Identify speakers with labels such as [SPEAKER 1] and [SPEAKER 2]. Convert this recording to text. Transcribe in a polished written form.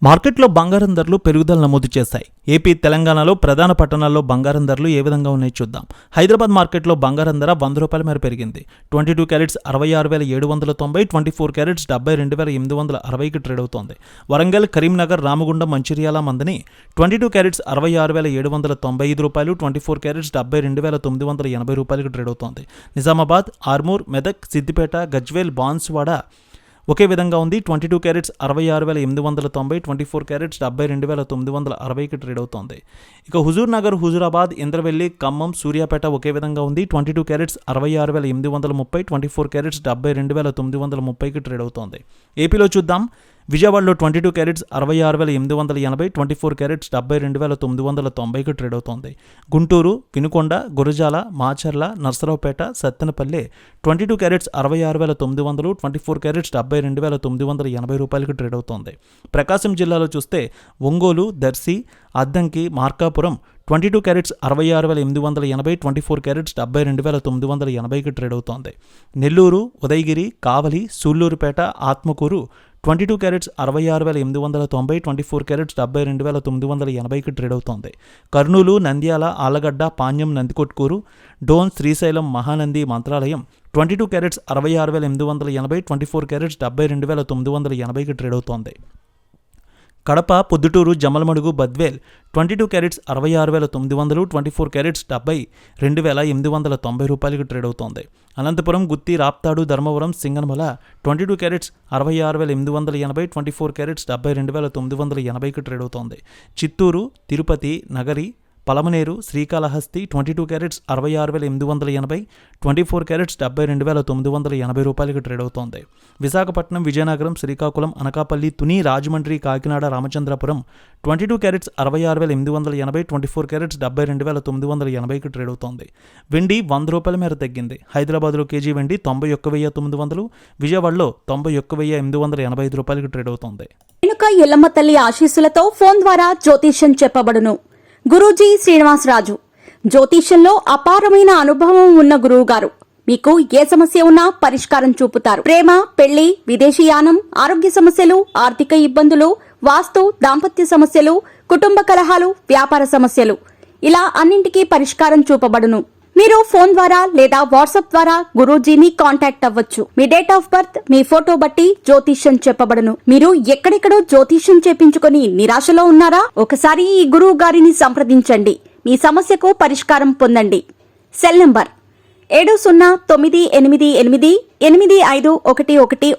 [SPEAKER 1] మార్కెట్లో బంగారం ధరలు పెరుగుదల నమోదు చేశాయి. ఏపీ, తెలంగాణలో ప్రధాన పట్టణాల్లో బంగారం ధరలు ఏ విధంగా ఉన్నాయో చూద్దాం. హైదరాబాద్ మార్కెట్లో బంగారం ధర ₹100 మేర పెరిగింది. 22 క్యారెట్స్ 66,790, 24 క్యారెట్స్ 72,860కి ట్రేడ్ అవుతోంది. వరంగల్, కరీంనగర్, రామగుండం, మంచిర్యాల, మందని 22 క్యారెట్స్ ₹66,795, 24 క్యారెట్స్ ₹72,980కి ట్రేడ్ అవుతోంది. నిజామాబాద్, ఆర్మూర్, మెదక్, సిద్దిపేట, గజ్వేల్, బాన్సువాడ ఒకే విధంగా ఉంది. 22 క్యారెట్స్ 66,890, 24 క్యారెట్స్ 72,960కి ట్రేడ్ అవుతోంది. ఇక హుజూర్ నగర్, హుజూరాబాద్, ఇంద్రవెల్లి, ఖమ్మం, సూర్యాపేట ఒకే విధంగా ఉంది. 22 క్యారెట్స్ 66,830, 24 క్యారెట్స్ 72,930కి ట్రేడ్ అవుతోంది. ఏపీలో చూద్దాం. విజయవాడలో 22 క్యారెట్స్ 66,880, 24 క్యారెట్స్ 72,990కి ట్రేడ్ అవుతోంది. Guntur, Vinukonda, Gurazala, Macherla, Narasaraopet, Sattenapalli 22 carats 66,900, 24 carats 72,980 trade అవుతోంది. ప్రకాశం జిల్లాలో చూస్తే ఒంగోలు, దర్శి, అద్దంకి, మార్కాపురం 22 క్యారెట్స్ 66,880, 24 క్యారెట్స్ 72,980కి ట్రేడ్ అవుతోంది. నెల్లూరు, ఉదయగిరి, కావలి, సూళ్లూరుపేట, ఆత్మకూరు 22 క్యారెట్స్ 66,890, 24 క్యారెట్స్ 72,980కి ట్రేడ్ అవుతోంది. కర్నూలు, నంద్యాల, ఆలగడ్డ, పాణ్యం, నందికొట్కూరు, డోన్, శ్రీశైలం, మహానంది, మంత్రాలయం 22 క్యారెట్స్ 66,880, 24 క్యారెట్స్ 72,980కి ట్రేడ్ అవుతోంది. కడప, పొద్దుటూరు, జమ్మలమడుగు, బద్వేల్ 22 క్యారెట్స్ 66,900, 24 క్యారెట్స్ 72,890కి ట్రేడ్ అవుతోంది. అనంతపురం, గుత్తి, రాప్తాడు, ధర్మవరం, సింగనమల 22 క్యారెట్స్ 66,880, 24 క్యారెట్స్ 72,980కి ట్రేడ్ అవుతోంది. చిత్తూరు, తిరుపతి, నగరి, పలమనేరు, శ్రీకాళహస్తి 22 క్యారెట్స్ 66,880, 24 క్యారెట్స్ 72,980కి ట్రేడ్ అవుతోంది. విశాఖపట్నం, విజయనగరం, శ్రీకాకుళం, అనకాపల్లి, తుని, రాజమండ్రి, కాకినాడ, రామచంద్రపురం 22 క్యారెట్స్ 66,880, 24 క్యారెట్స్ 72,980కి ట్రేడ్ అవుతోంది. వెండి ₹100 మేర తగ్గింది. హైదరాబాద్లో కేజీ వెండి 91,900, విజయవాడలో 91,885కి ట్రేడ్ అవుతోంది.
[SPEAKER 2] రేణుక ఎల్లమ్మ తల్లి ఆశీస్సులతో ఫోన్ ద్వారా జ్యోతిష్యం చెప్పబడును. గురూజీ శ్రీనివాసరాజు జ్యోతిష్యంలో అపారమైన అనుభవం ఉన్న గురువు గారు మీకు ఏ సమస్య ఉన్నా పరిష్కారం చూపుతారు. ప్రేమ, పెళ్లి, విదేశీయానం, ఆరోగ్య సమస్యలు, ఆర్థిక ఇబ్బందులు, వాస్తు, దాంపత్య సమస్యలు, కుటుంబ కలహాలు, వ్యాపార సమస్యలు ఇలా అన్నింటికీ పరిష్కారం చూపబడును. మీరు ఫోన్ ద్వారా లేదా వాట్సాప్ ద్వారా గురూజీని కాంటాక్ట్ అవ్వచ్చు. మీ డేట్ ఆఫ్ బర్త్, మీ ఫోటో బట్టి జ్యోతిష్యం చెప్పబడును. మీరు ఎక్కడెక్కడో జ్యోతిష్యం చేపించుకొని నిరాశలో ఉన్నారా? ఒకసారి ఈ గురువు గారిని సంప్రదించండి. మీ సమస్యకు పరిష్కారం పొందండి. Cell number 7098885511